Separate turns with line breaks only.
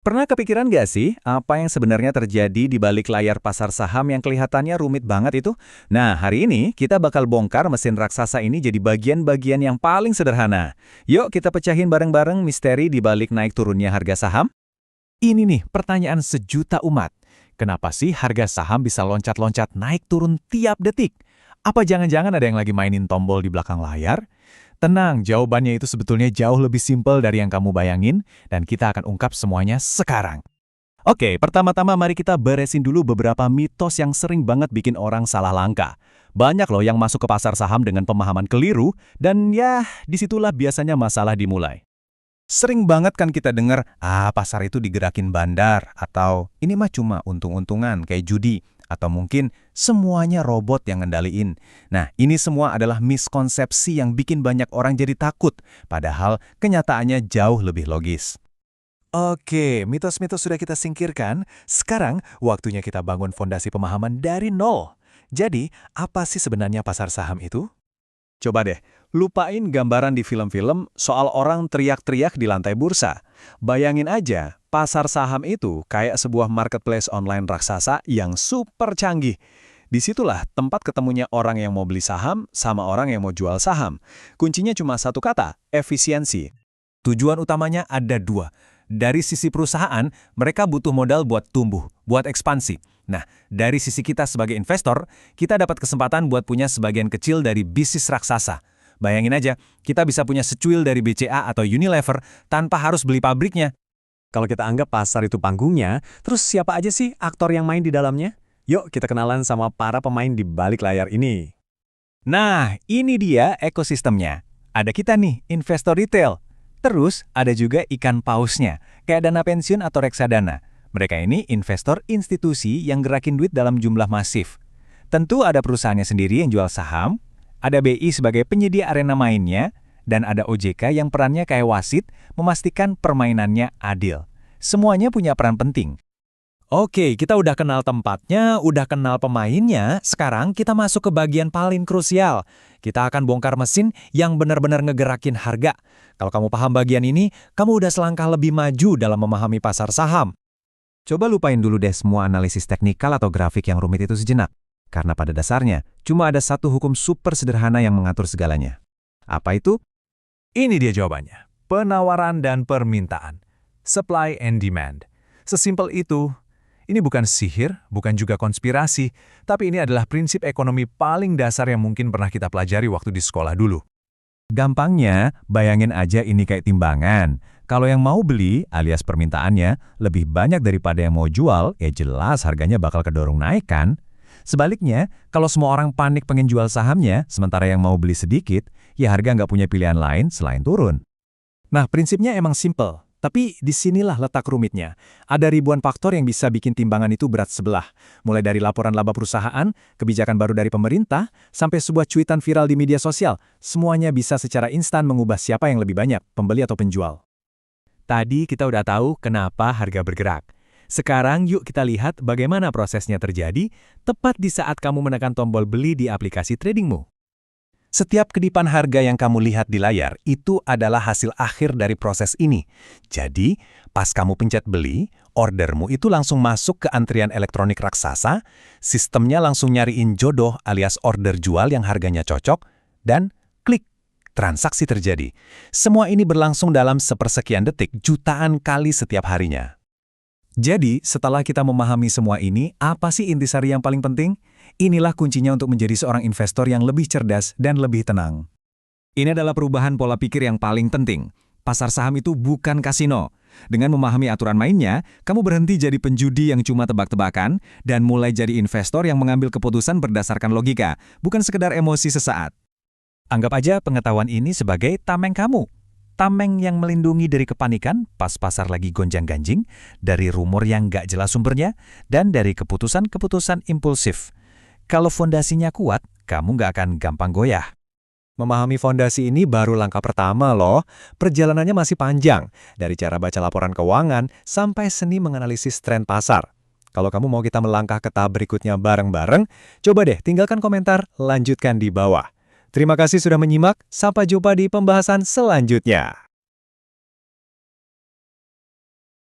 Pernah kepikiran nggak sih apa yang sebenarnya terjadi di balik layar pasar saham yang kelihatannya rumit banget itu? Nah, hari ini kita bakal bongkar mesin raksasa ini jadi bagian-bagian yang paling sederhana. Yuk kita pecahin bareng-bareng misteri di balik naik turunnya harga saham.
Ini nih pertanyaan sejuta umat. Kenapa sih harga saham bisa loncat-loncat naik turun tiap detik? Apa jangan-jangan ada yang lagi mainin tombol di belakang layar? Tenang, jawabannya itu sebetulnya jauh lebih simpel dari yang kamu bayangin, dan kita akan ungkap semuanya sekarang. Oke, pertama-tama mari kita beresin dulu beberapa mitos yang sering banget bikin orang salah langkah. Banyak loh yang masuk ke pasar saham dengan pemahaman keliru, dan ya, disitulah biasanya masalah dimulai. Sering banget kan kita dengar, pasar itu digerakin bandar, atau ini mah cuma untung-untungan kayak judi, atau mungkin semuanya robot yang ngendaliin. Nah, ini semua adalah miskonsepsi yang bikin banyak orang jadi takut, padahal kenyataannya jauh lebih logis. Oke, mitos-mitos sudah kita singkirkan, sekarang waktunya kita bangun fondasi pemahaman dari nol. Jadi, apa sih sebenarnya pasar saham itu? Coba deh, lupain gambaran di film-film soal orang teriak-teriak di lantai bursa. Bayangin aja, pasar saham itu kayak sebuah marketplace online raksasa yang super canggih. Disitulah tempat ketemunya orang yang mau beli saham sama orang yang mau jual saham. Kuncinya cuma satu kata, efisiensi. Tujuan utamanya ada dua. Dari sisi perusahaan, mereka butuh modal buat tumbuh, buat ekspansi. Nah, dari sisi kita sebagai investor, kita dapat kesempatan buat punya sebagian kecil dari bisnis raksasa. Bayangin aja, kita bisa punya secuil dari BCA atau Unilever tanpa harus beli pabriknya. Kalau kita anggap pasar itu panggungnya, terus siapa aja sih aktor yang main di dalamnya? Yuk kita kenalan sama para pemain di balik layar ini. Nah, ini dia ekosistemnya. Ada kita nih, investor retail. Terus ada juga ikan pausnya, kayak dana pensiun atau reksadana. Mereka ini investor institusi yang gerakin duit dalam jumlah masif. Tentu ada perusahaannya sendiri yang jual saham, ada BI sebagai penyedia arena mainnya, dan ada OJK yang perannya kayak wasit memastikan permainannya adil. Semuanya punya peran penting. Oke, kita udah kenal tempatnya, udah kenal pemainnya, sekarang kita masuk ke bagian paling krusial. Kita akan bongkar mesin yang benar-benar ngegerakin harga. Kalau kamu paham bagian ini, kamu udah selangkah lebih maju dalam memahami pasar saham. Coba lupain dulu deh semua analisis teknikal atau grafik yang rumit itu sejenak. Karena pada dasarnya, cuma ada satu hukum super sederhana yang mengatur segalanya. Apa itu? Ini dia jawabannya. Penawaran dan permintaan. Supply and demand. Sesimpel itu. Ini bukan sihir, bukan juga konspirasi, tapi ini adalah prinsip ekonomi paling dasar yang mungkin pernah kita pelajari waktu di sekolah dulu. Gampangnya, bayangin aja ini kayak timbangan. Kalau yang mau beli, alias permintaannya, lebih banyak daripada yang mau jual, ya jelas harganya bakal kedorong naik kan? Sebaliknya, kalau semua orang panik pengen jual sahamnya, sementara yang mau beli sedikit, ya harga nggak punya pilihan lain selain turun. Nah, prinsipnya emang simple. Tapi disinilah letak rumitnya. Ada ribuan faktor yang bisa bikin timbangan itu berat sebelah. Mulai dari laporan laba perusahaan, kebijakan baru dari pemerintah, sampai sebuah cuitan viral di media sosial. Semuanya bisa secara instan mengubah siapa yang lebih banyak, pembeli atau penjual. Tadi kita udah tahu kenapa harga bergerak. Sekarang yuk kita lihat bagaimana prosesnya terjadi tepat di saat kamu menekan tombol beli di aplikasi tradingmu. Setiap kedipan harga yang kamu lihat di layar itu adalah hasil akhir dari proses ini. Jadi, pas kamu pencet beli, ordermu itu langsung masuk ke antrian elektronik raksasa, sistemnya langsung nyariin jodoh alias order jual yang harganya cocok, dan klik, transaksi terjadi. Semua ini berlangsung dalam sepersekian detik jutaan kali setiap harinya. Jadi, setelah kita memahami semua ini, apa sih intisari yang paling penting? Inilah kuncinya untuk menjadi seorang investor yang lebih cerdas dan lebih tenang. Ini adalah perubahan pola pikir yang paling penting. Pasar saham itu bukan kasino. Dengan memahami aturan mainnya, kamu berhenti jadi penjudi yang cuma tebak-tebakan dan mulai jadi investor yang mengambil keputusan berdasarkan logika, bukan sekedar emosi sesaat. Anggap aja pengetahuan ini sebagai tameng kamu. Tameng yang melindungi dari kepanikan pas pasar lagi gonjang-ganjing, dari rumor yang nggak jelas sumbernya, dan dari keputusan-keputusan impulsif. Kalau fondasinya kuat, kamu nggak akan gampang goyah. Memahami fondasi ini baru langkah pertama loh. Perjalanannya masih panjang, dari cara baca laporan keuangan sampai seni menganalisis tren pasar. Kalau kamu mau kita melangkah ke tahap berikutnya bareng-bareng, coba deh tinggalkan komentar, lanjutkan di bawah. Terima kasih sudah menyimak, sampai jumpa di pembahasan selanjutnya.